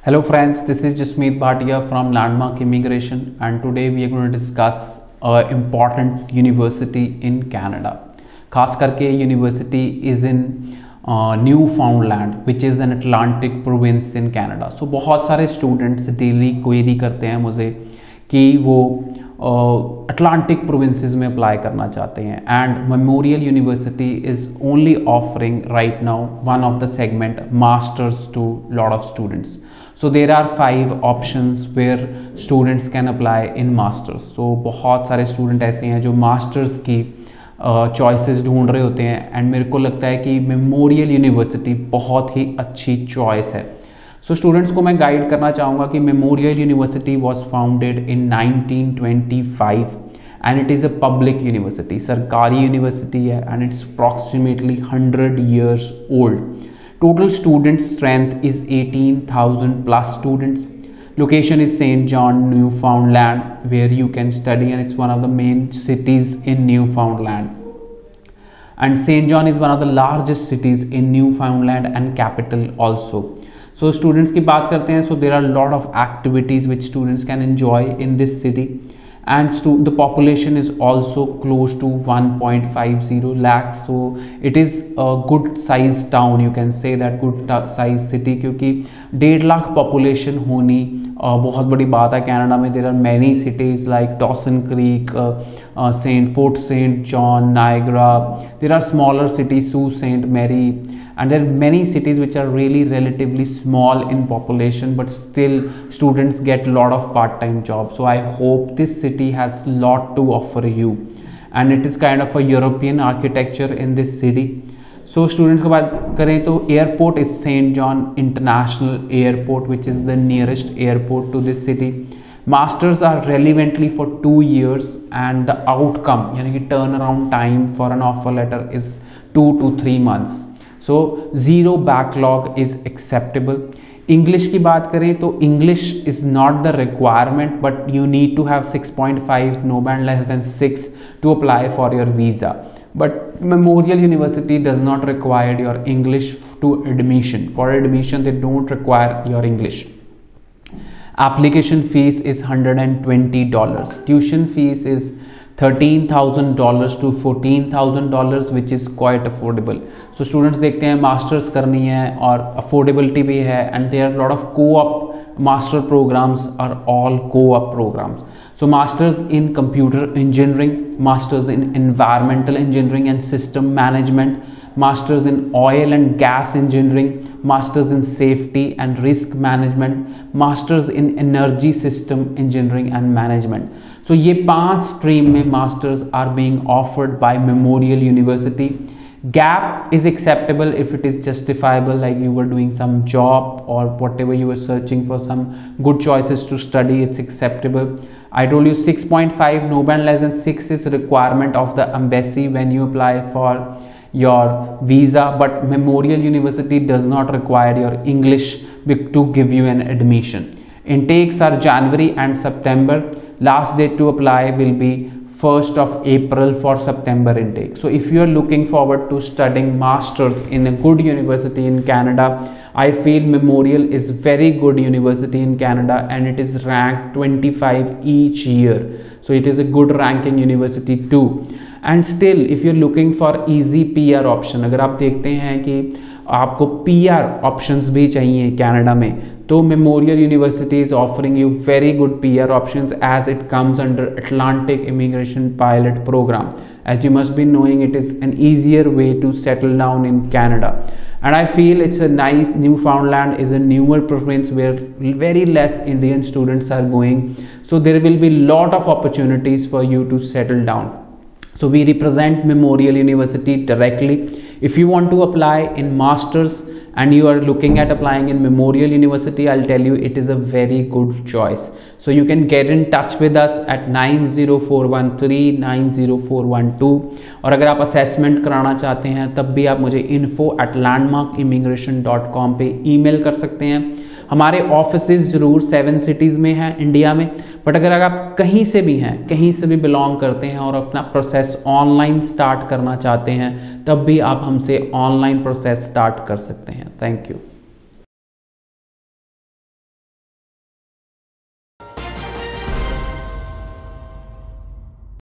Hello friends, this is Jasmeet Bhatia from Landmark Immigration, and today we are going to discuss an important university in Canada. खास करके university is in Newfoundland, which is an Atlantic province in Canada. So बहुत सारे students daily query करते हैं मुझे कि वो Atlantic provinces में अप्लाई करना चाहते हैं, and Memorial University is only offering right now one of the segment masters to lot of students. So there are 5 options where students can apply in masters. So बहुत सारे student ऐसे हैं जो masters की choices ढूंढ रहे होते हैं, एंड मेरे को लगता है कि मेमोरियल यूनिवर्सिटी बहुत ही अच्छी चॉइस है. सो स्टूडेंट्स को मैं गाइड करना चाहूँगा कि memorial university was founded in 1925 and it is a public university. सरकारी यूनिवर्सिटी है and it's approximately 100 years old. Total student strength is 18,000 plus students. Location is St. John, Newfoundland, where you can study, and it's one of the main cities in Newfoundland. And St. John is one of the largest cities in Newfoundland and capital also. So students की बात करते हैं, so there are a lot of activities which students can enjoy in this city, and the population is also close to 1.50 lakhs. So it is a good sized town, you can say that, good sized city, क्योंकि 1.5 lakh population होनी बहुत बड़ी बात है Canada में. There are many cities like Dawson Creek, Fort Saint John, Niagara. There are smaller cities, सू Sainte Marie, and there are many cities which are really relatively small in population, but still students get a lot of part-time jobs. So I hope this city has a lot to offer you, and it is kind of a European architecture in this city. So students की बात करें तो airport is St. John International Airport, which is the nearest airport to this city. Masters are relevantly for 2 years, and the outcome यानी कि turnaround time for an offer letter is 2 to 3 months. So zero backlog is acceptable. English की बात करें तो English is not the requirement, but you need to have 6.5, no band less than 6 to apply for your visa. But Memorial University does not require your English to admission. For admission they don't require your English. Application fees is $120. Tuition fees is $13,000 to $14,000, which is quite affordable. So students देखते हैं masters करनी है और affordability भी है, and there are lot of co-op master programs are all co-op programs. So masters in computer engineering, masters in environmental engineering and system management, masters in oil and gas engineering, masters in safety and risk management, masters in energy system engineering and management. So ये 5 stream में masters are being offered by Memorial University. Gap is acceptable if it is justifiable, like you were doing some job or whatever, you were searching for some good choices to study, it's acceptable. I told you 6.5, no band less than 6 is a requirement of the embassy when you apply for your visa, but Memorial University does not require your English to give you an admission. Intakes are January and September. Last date to apply will be 1st of April for September intake. So if you are looking forward to studying masters in a good university in Canada, I feel Memorial is very good university in Canada, and it is ranked 25 each year. So it is a good ranking university too. And still if you're looking for easy PR option, अगर आप देखते हैं कि आपको PR options भी चाहिए Canada में, तो Memorial University is offering you very good PR options as it comes under Atlantic Immigration Pilot Program. As you must be knowing, it is an easier way to settle down in Canada, and I feel it's a nice. Newfoundland is a newer province where very less Indian students are going, so there will be lot of opportunities for you to settle down. So we represent Memorial University directly. If you want to apply in masters and you are looking at applying in Memorial University, I'll tell you it is a very good choice. So you can get in touch with us at 90413 90412, और अगर आप assessment कराना चाहते हैं तब भी आप मुझे info@landmarkimmigration.com पे ईमेल कर सकते हैं. हमारे ऑफिसेज ज़रूर 7 सिटीज़ में हैं इंडिया में, बट अगर आप कहीं से भी हैं, कहीं से भी बिलोंग करते हैं और अपना प्रोसेस ऑनलाइन स्टार्ट करना चाहते हैं, तब भी आप हमसे ऑनलाइन प्रोसेस स्टार्ट कर सकते हैं. Thank you.